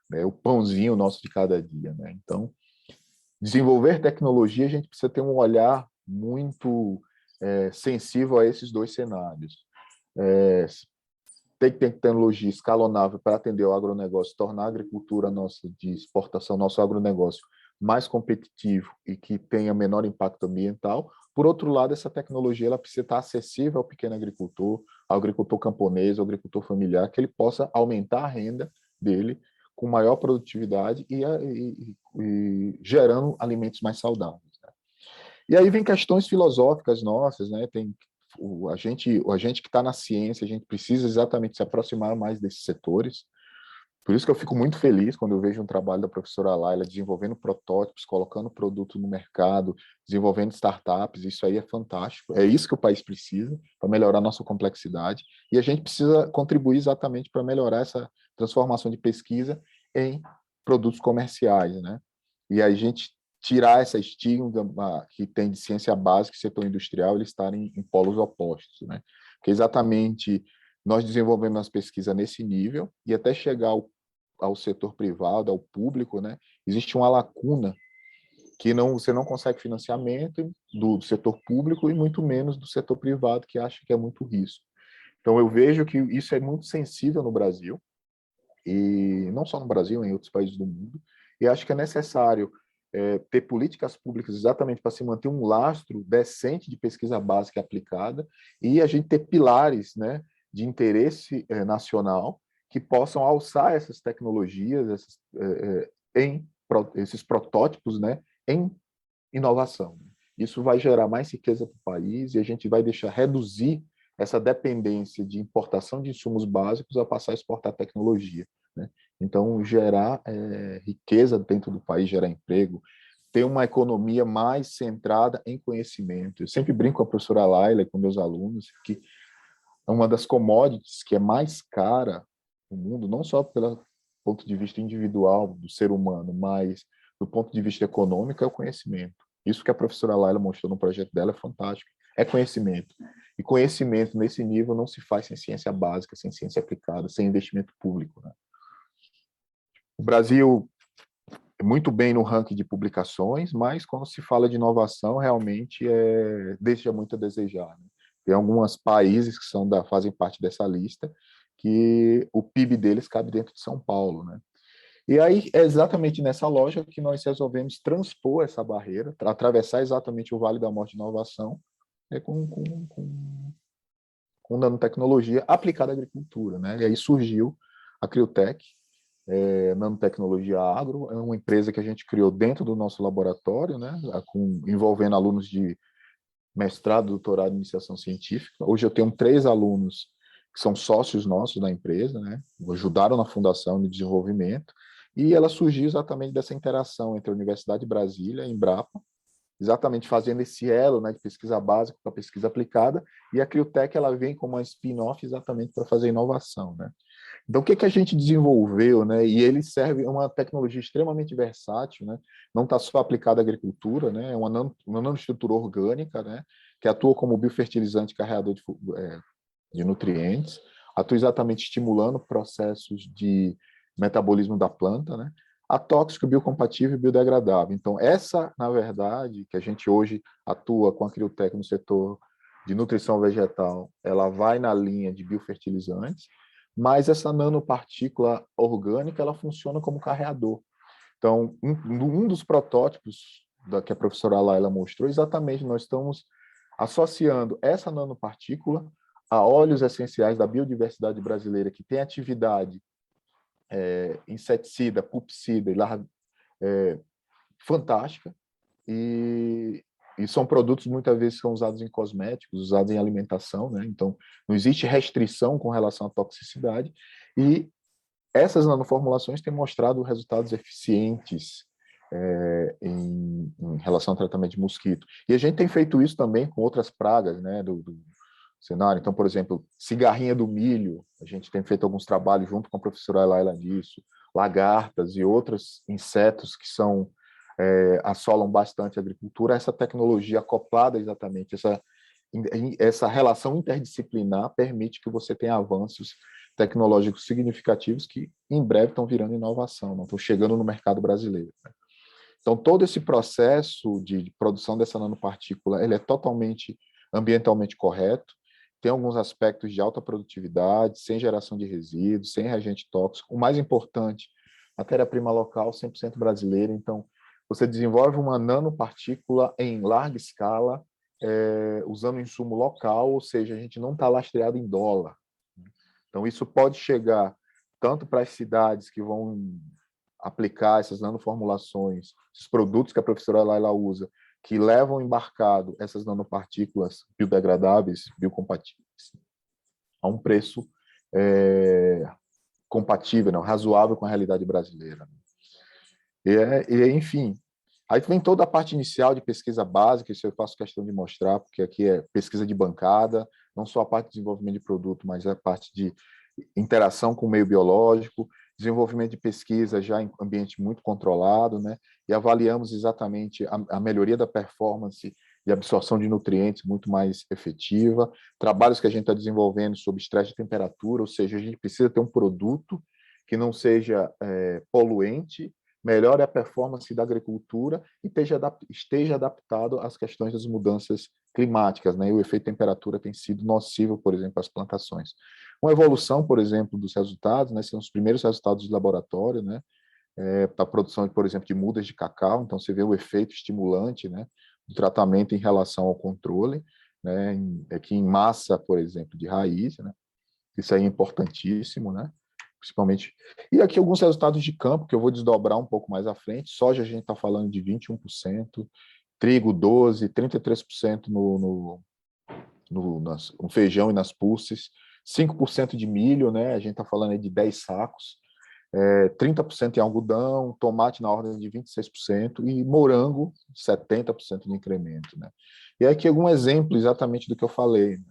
[SPEAKER 3] né, o pãozinho nosso de cada dia, né? Então, desenvolver tecnologia, a gente precisa ter um olhar muito sensível a esses dois cenários. Tem que ter tecnologia escalonável para atender o agronegócio, tornar a agricultura nossa de exportação, nosso agronegócio, mais competitivo e que tenha menor impacto ambiental. Por outro lado, essa tecnologia ela precisa estar acessível ao pequeno agricultor, ao agricultor camponês, ao agricultor familiar, que ele possa aumentar a renda dele com maior produtividade e gerando alimentos mais saudáveis, né? E aí vem questões filosóficas nossas, né? Tem a gente que está na ciência, a gente precisa exatamente se aproximar mais desses setores. Por isso que eu fico muito feliz quando eu vejo um trabalho da professora Laila desenvolvendo protótipos, colocando produto no mercado, desenvolvendo startups. Isso aí é fantástico. É isso que o país precisa para melhorar a nossa complexidade. E a gente precisa contribuir exatamente para melhorar essa transformação de pesquisa em produtos comerciais, né? E a gente tirar essa estigma que tem de ciência básica e setor industrial, eles estarem em polos opostos, né? Porque exatamente nós desenvolvemos as pesquisas nesse nível e até chegar ao setor privado, ao público, né? Existe uma lacuna que você não consegue financiamento do setor público e muito menos do setor privado, que acha que é muito risco. Então, eu vejo que isso é muito sensível no Brasil, e não só no Brasil, em outros países do mundo, e acho que é necessário ter políticas públicas exatamente para se manter um lastro decente de pesquisa básica aplicada e a gente ter pilares, né, de interesse nacional que possam alçar essas tecnologias, esses protótipos, né, em inovação. Isso vai gerar mais riqueza para o país e a gente vai reduzir essa dependência de importação de insumos básicos a passar a exportar tecnologia, né? Então, gerar riqueza dentro do país, gerar emprego, ter uma economia mais centrada em conhecimento. Eu sempre brinco com a professora Laila e com meus alunos que uma das commodities que é mais cara no mundo, não só pelo ponto de vista individual do ser humano, mas do ponto de vista econômico, é o conhecimento. Isso que a professora Laila mostrou no projeto dela é fantástico, é conhecimento. E conhecimento nesse nível não se faz sem ciência básica, sem ciência aplicada, sem investimento público, né? O Brasil é muito bem no ranking de publicações, mas quando se fala de inovação, realmente deixa muito a desejar, né? Tem alguns países que fazem parte dessa lista, que o PIB deles cabe dentro de São Paulo, né? E aí é exatamente nessa loja que nós resolvemos transpor essa barreira, atravessar exatamente o Vale da Morte de inovação com nanotecnologia aplicada à agricultura, né? E aí surgiu a Criotech, Nanotecnologia Agro, é uma empresa que a gente criou dentro do nosso laboratório, né? Envolvendo alunos de mestrado, doutorado e iniciação científica. Hoje eu tenho 3 alunos que que são sócios nossos da empresa, né? Ajudaram na fundação e no desenvolvimento, e ela surgiu exatamente dessa interação entre a Universidade de Brasília e a Embrapa, exatamente fazendo esse elo, né, de pesquisa básica para pesquisa aplicada, e a Criotech ela vem como uma spin-off exatamente para fazer inovação, né? Então, o que a gente desenvolveu, né? E ele serve uma tecnologia extremamente versátil, né? Não está só aplicada à agricultura, né? É uma nanoestrutura orgânica, né? Que atua como biofertilizante carreador de nutrientes, atua exatamente estimulando processos de metabolismo da planta, né? Atóxico, biocompatível e biodegradável. Então, essa, na verdade, que a gente hoje atua com a Criotech no setor de nutrição vegetal, ela vai na linha de biofertilizantes, mas essa nanopartícula orgânica, ela funciona como carreador. Então, um dos protótipos que a professora Laila mostrou, exatamente, nós estamos associando essa nanopartícula a óleos essenciais da biodiversidade brasileira, que tem atividade inseticida, pulpicida e fantástica, e são produtos muitas vezes são usados em cosméticos, usados em alimentação, né? Então não existe restrição com relação à toxicidade, e essas nanoformulações têm mostrado resultados eficientes em relação ao tratamento de mosquito. E a gente tem feito isso também com outras pragas, né, do cenário. Então, por exemplo, cigarrinha do milho, a gente tem feito alguns trabalhos junto com a professora Laila nisso, lagartas e outros insetos que assolam bastante a agricultura. Essa tecnologia acoplada exatamente, essa relação interdisciplinar permite que você tenha avanços tecnológicos significativos que em breve estão virando inovação, não estão chegando no mercado brasileiro, né? Então, todo esse processo de produção dessa nanopartícula, ele é totalmente ambientalmente correto, tem alguns aspectos de alta produtividade, sem geração de resíduos, sem reagente tóxico. O mais importante, matéria-prima local, 100% brasileira. Então, você desenvolve uma nanopartícula em larga escala, usando insumo local, ou seja, a gente não está lastreado em dólar. Então, isso pode chegar tanto para as cidades que vão aplicar essas nanoformulações, esses produtos que a professora Laila usa, que levam embarcado essas nanopartículas biodegradáveis, biocompatíveis, a um preço compatível, não, razoável com a realidade brasileira. Enfim, aí vem toda a parte inicial de pesquisa básica, isso eu faço questão de mostrar, porque aqui é pesquisa de bancada, não só a parte de desenvolvimento de produto, mas a parte de interação com o meio biológico, desenvolvimento de pesquisa já em ambiente muito controlado, né? E avaliamos exatamente a melhoria da performance de absorção de nutrientes muito mais efetiva, trabalhos que a gente está desenvolvendo sobre estresse de temperatura, ou seja, a gente precisa ter um produto que não seja poluente, melhore a performance da agricultura e esteja adaptado às questões das mudanças climáticas, né? E o efeito temperatura tem sido nocivo, por exemplo, às plantações. Uma evolução, por exemplo, dos resultados, né? São os primeiros resultados de laboratório, né? Da produção, por exemplo, de mudas de cacau. Então, você vê o efeito estimulante, né? Do tratamento em relação ao controle, né? Aqui em massa, por exemplo, de raiz, né? Isso aí é importantíssimo, né? Principalmente. E aqui alguns resultados de campo, que eu vou desdobrar um pouco mais à frente. Soja, a gente está falando de 21%, trigo 12%, 33% no feijão e nas pulses, 5% de milho, né? A gente está falando aí de 10 sacos, 30% em algodão, tomate na ordem de 26% e morango, 70% de incremento, né? E aqui algum exemplo exatamente do que eu falei, né?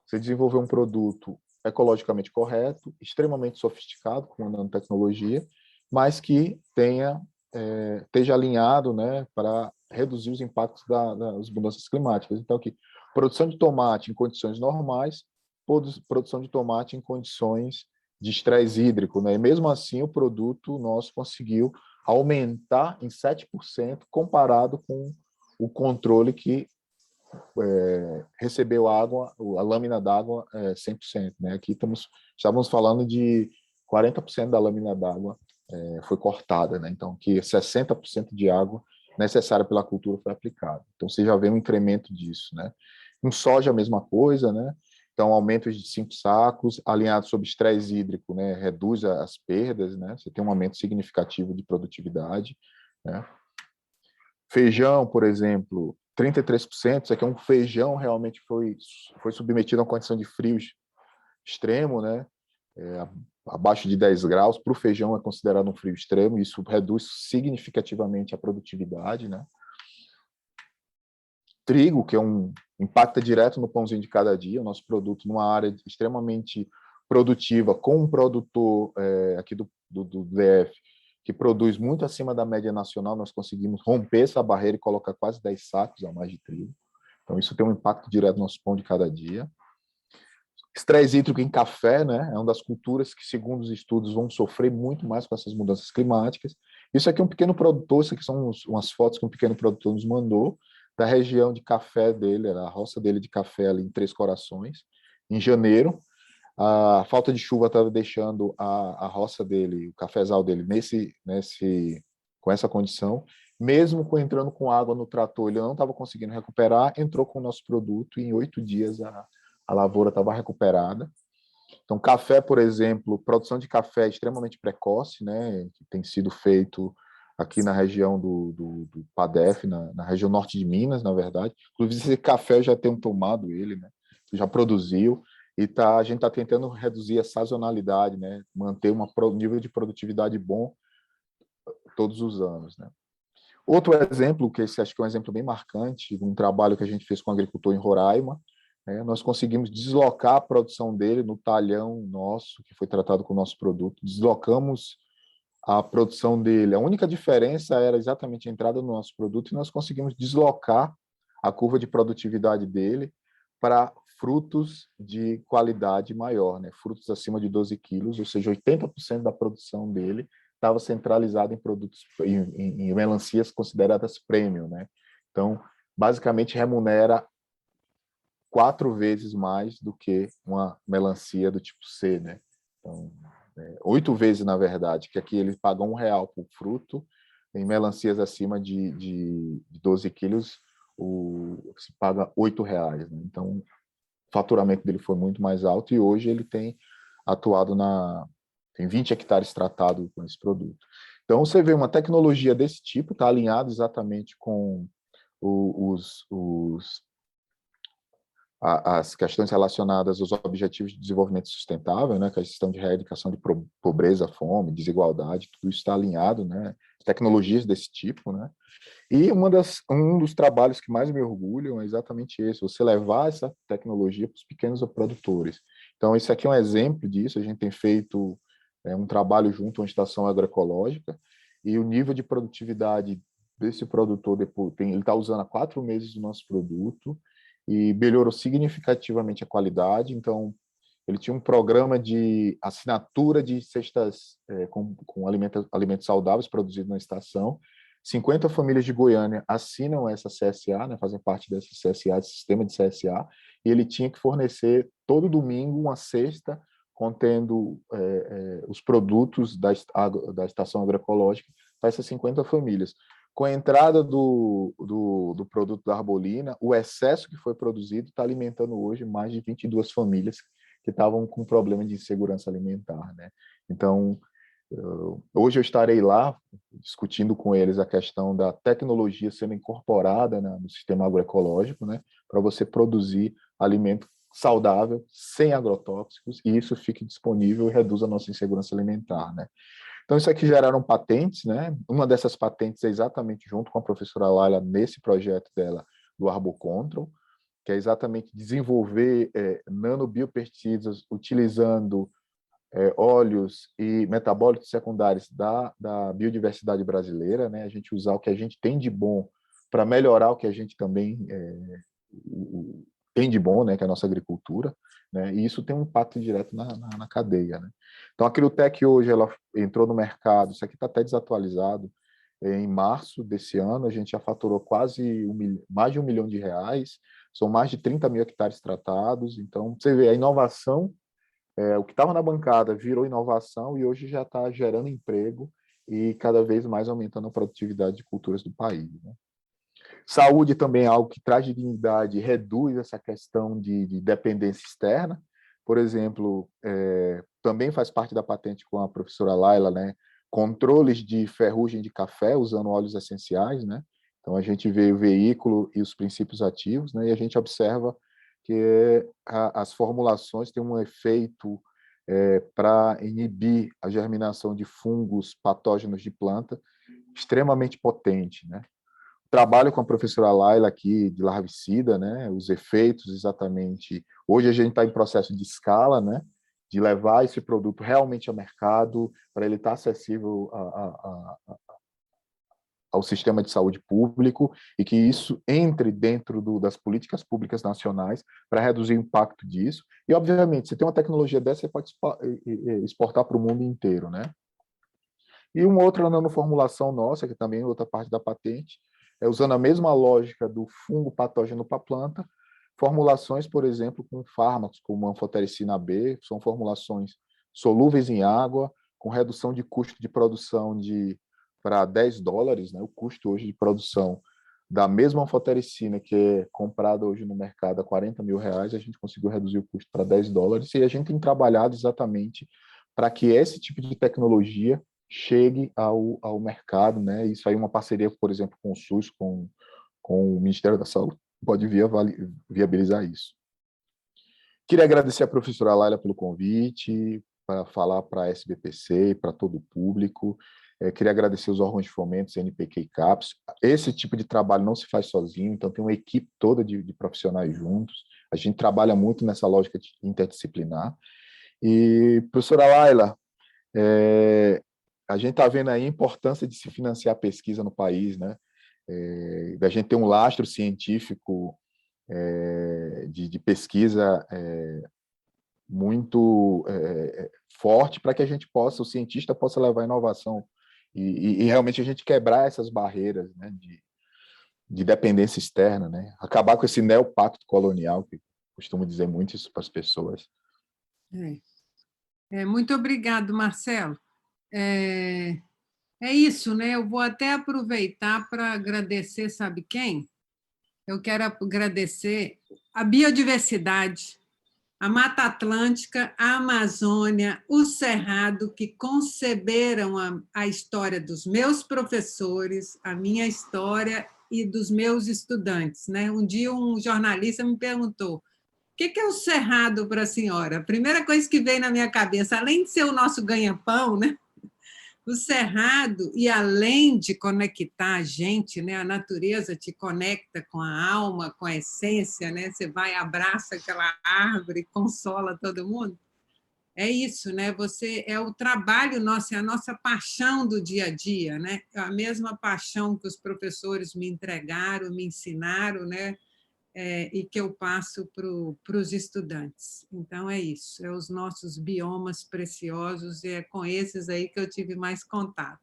[SPEAKER 3] Você desenvolveu um produto ecologicamente correto, extremamente sofisticado, com uma nanotecnologia, mas que esteja alinhado, né, para reduzir os impactos das mudanças climáticas. Então, aqui, produção de tomate em condições normais, produção de tomate em condições de estresse hídrico, né? E mesmo assim, o produto nosso conseguiu aumentar em 7% comparado com o controle que recebeu água, a lâmina d'água 100%, né? Aqui estávamos falando de 40% da lâmina d'água foi cortada, né? Então, que 60% de água necessária pela cultura foi aplicada. Então, você já vê um incremento disso, né? Em soja, a mesma coisa, né? Então, aumento de 5 sacos, alinhado sobre estresse hídrico, né? Reduz as perdas, né? Você tem um aumento significativo de produtividade, né? Feijão, por exemplo, 33%, isso aqui é um feijão realmente foi submetido a uma condição de frios extremo, né? Abaixo de 10 graus, para o feijão é considerado um frio extremo, e isso reduz significativamente a produtividade, né? Trigo, que impacta direto no pãozinho de cada dia, o nosso produto numa área extremamente produtiva, com um produtor aqui do DF, que produz muito acima da média nacional, nós conseguimos romper essa barreira e colocar quase 10 sacos a mais de trigo. Então, isso tem um impacto direto no nosso pão de cada dia. Estresse hídrico em café, né? É uma das culturas que, segundo os estudos, vão sofrer muito mais com essas mudanças climáticas. Isso aqui é um pequeno produtor, isso aqui são umas fotos que um pequeno produtor nos mandou, da região de café dele, a roça dele de café ali em Três Corações, em janeiro. A falta de chuva estava deixando a roça dele, o cafezal dele, com essa condição. Mesmo entrando com água no trator, ele não estava conseguindo recuperar, entrou com o nosso produto e em 8 dias a lavoura estava recuperada. Então, café, por exemplo, produção de café é extremamente precoce, né, que tem sido feito aqui na região do PADEF, na região norte de Minas, na verdade. Inclusive, esse café eu já tenho tomado ele, né, já produziu, e a gente está tentando reduzir a sazonalidade, né, manter um nível de produtividade bom todos os anos, né. Outro exemplo, que esse acho que é um exemplo bem marcante, de um trabalho que a gente fez com um agricultor em Roraima, nós conseguimos deslocar a produção dele no talhão nosso, que foi tratado com o nosso produto, deslocamos a produção dele. A única diferença era exatamente a entrada no nosso produto e nós conseguimos deslocar a curva de produtividade dele para frutos de qualidade maior, né? Frutos acima de 12 quilos, ou seja, 80% da produção dele estava centralizada em produtos, em melancias consideradas premium, né? Então, basicamente remunera 4 vezes mais do que uma melancia do tipo C, né? Então, 8 vezes, na verdade, que aqui eles pagam R$ 1 por fruto, em melancias acima de 12 quilos, se paga R$ 8, né? Então, o faturamento dele foi muito mais alto e hoje ele tem atuado tem 20 hectares tratados com esse produto. Então, você vê uma tecnologia desse tipo, está alinhado exatamente com as questões relacionadas aos Objetivos de Desenvolvimento Sustentável, né, que é a questão de erradicação de pobreza, fome, desigualdade, tudo isso está alinhado, né, tecnologias desse tipo, né, e um dos trabalhos que mais me orgulham é exatamente esse, você levar essa tecnologia para os pequenos produtores. Então, esse aqui é um exemplo disso, a gente tem feito um trabalho junto a uma estação agroecológica, e o nível de produtividade desse produtor, ele está usando há 4 meses o nosso produto, e melhorou significativamente a qualidade. Então, ele tinha um programa de assinatura de cestas com alimentos saudáveis produzidos na estação. 50 famílias de Goiânia assinam essa CSA, né, fazem parte dessa CSA, desse sistema de CSA, e ele tinha que fornecer todo domingo uma cesta contendo os produtos da estação agroecológica para essas 50 famílias. Com a entrada do produto da Arbolina, o excesso que foi produzido está alimentando hoje mais de 22 famílias que estavam com problema de insegurança alimentar, né? Então, hoje eu estarei lá discutindo com eles a questão da tecnologia sendo incorporada, né, no sistema agroecológico, né, para você produzir alimento saudável, sem agrotóxicos, e isso fique disponível e reduz a nossa insegurança alimentar, né? Então, isso aqui geraram patentes, né? Uma dessas patentes é exatamente junto com a professora Laila, nesse projeto dela, do Arbocontrol, que é exatamente desenvolver nanobioperticidas utilizando óleos e metabólitos secundários da biodiversidade brasileira, né? A gente usar o que a gente tem de bom para melhorar o que a gente também tem de bom, né? Que é a nossa agricultura, né? E isso tem um impacto direto na cadeia, né? Então, a Criotech hoje ela entrou no mercado, isso aqui está até desatualizado, em março desse ano, a gente já faturou quase mais de R$ 1 milhão, são mais de 30 mil hectares tratados, então você vê a inovação, o que estava na bancada virou inovação e hoje já está gerando emprego e cada vez mais aumentando a produtividade de culturas do país, né? Saúde também é algo que traz dignidade e reduz essa questão de dependência externa. Por exemplo, também faz parte da patente com a professora Laila, né? Controles de ferrugem de café usando óleos essenciais, né? Então, a gente vê o veículo e os princípios ativos, né? E a gente observa que as formulações têm um efeito para inibir a germinação de fungos patógenos de planta extremamente potente, né? Trabalho com a professora Laila aqui de larvicida, né? Os efeitos exatamente. Hoje a gente está em processo de escala, né? De levar esse produto realmente ao mercado para ele estar acessível ao sistema de saúde público e que isso entre dentro das políticas públicas nacionais para reduzir o impacto disso. E, obviamente, você tem uma tecnologia dessa, você pode exportar para o mundo inteiro, né? E uma outra nanoformulação nossa, que também é outra parte da patente, é usando a mesma lógica do fungo patógeno para a planta, formulações, por exemplo, com fármacos como anfotericina B, são formulações solúveis em água, com redução de custo de produção para $10, né? O custo hoje de produção da mesma anfotericina que é comprada hoje no mercado a R$40 mil, a gente conseguiu reduzir o custo para $10, e a gente tem trabalhado exatamente para que esse tipo de tecnologia chegue ao mercado, né? Isso aí é uma parceria, por exemplo, com o SUS, com o Ministério da Saúde, pode viabilizar isso. Queria agradecer a professora Laila pelo convite, para falar para a SBPC e para todo o público. Queria agradecer os órgãos de fomento, CNPq e CAPES. Esse tipo de trabalho não se faz sozinho, então tem uma equipe toda de profissionais juntos. A gente trabalha muito nessa lógica interdisciplinar. E, professora Laila, a gente está vendo aí a importância de se financiar a pesquisa no país, né? Da gente ter um lastro científico de pesquisa muito forte para que a gente possa, o cientista possa levar inovação e realmente a gente quebrar essas barreiras, né, de dependência externa, né? Acabar com esse neopacto colonial, que costumo dizer muito isso para as pessoas.
[SPEAKER 2] Muito obrigado, Marcelo. É isso, né? Eu vou até aproveitar para agradecer, sabe quem? Eu quero agradecer a biodiversidade, a Mata Atlântica, a Amazônia, o Cerrado, que conceberam a história dos meus professores, a minha história e dos meus estudantes, né? Um dia um jornalista me perguntou: o que é o Cerrado para a senhora? A primeira coisa que veio na minha cabeça, além de ser o nosso ganha-pão, né? O Cerrado, e além de conectar a gente, né, a natureza te conecta com a alma, com a essência, né? Você vai, abraça aquela árvore, consola todo mundo. É isso, né? Você é o trabalho nosso, é a nossa paixão do dia a dia, né? É a mesma paixão que os professores me entregaram, me ensinaram, né? E que eu passo para os estudantes. Então, é isso, é os nossos biomas preciosos, e é com esses aí que eu tive mais contato.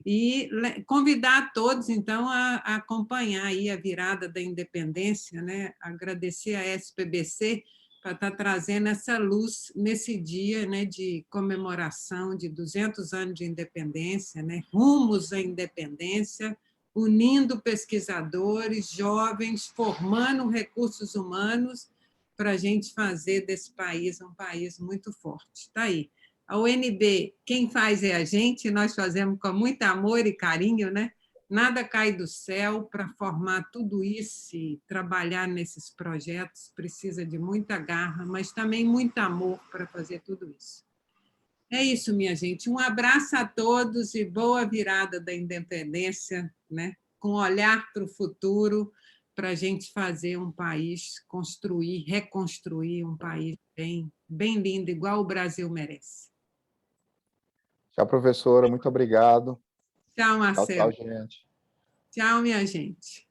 [SPEAKER 2] E convidar todos, então, a acompanhar aí a virada da independência, né? Agradecer a SPBC para estar trazendo essa luz nesse dia, né, de comemoração de 200 anos de independência, né? Rumos à independência, unindo pesquisadores, jovens, formando recursos humanos para a gente fazer desse país um país muito forte. Está aí. A UNB, quem faz é a gente, nós fazemos com muito amor e carinho, né? Nada cai do céu. Para formar tudo isso e trabalhar nesses projetos precisa de muita garra, mas também muito amor para fazer tudo isso. É isso, minha gente. Um abraço a todos e boa virada da independência, né? Com olhar para o futuro, para a gente fazer um país, construir, reconstruir um país bem, bem lindo, igual o Brasil merece.
[SPEAKER 3] Tchau, professora. Muito obrigado.
[SPEAKER 2] Tchau,
[SPEAKER 3] Tchau,
[SPEAKER 2] Marcelo.
[SPEAKER 3] gente.
[SPEAKER 2] Tchau, minha gente.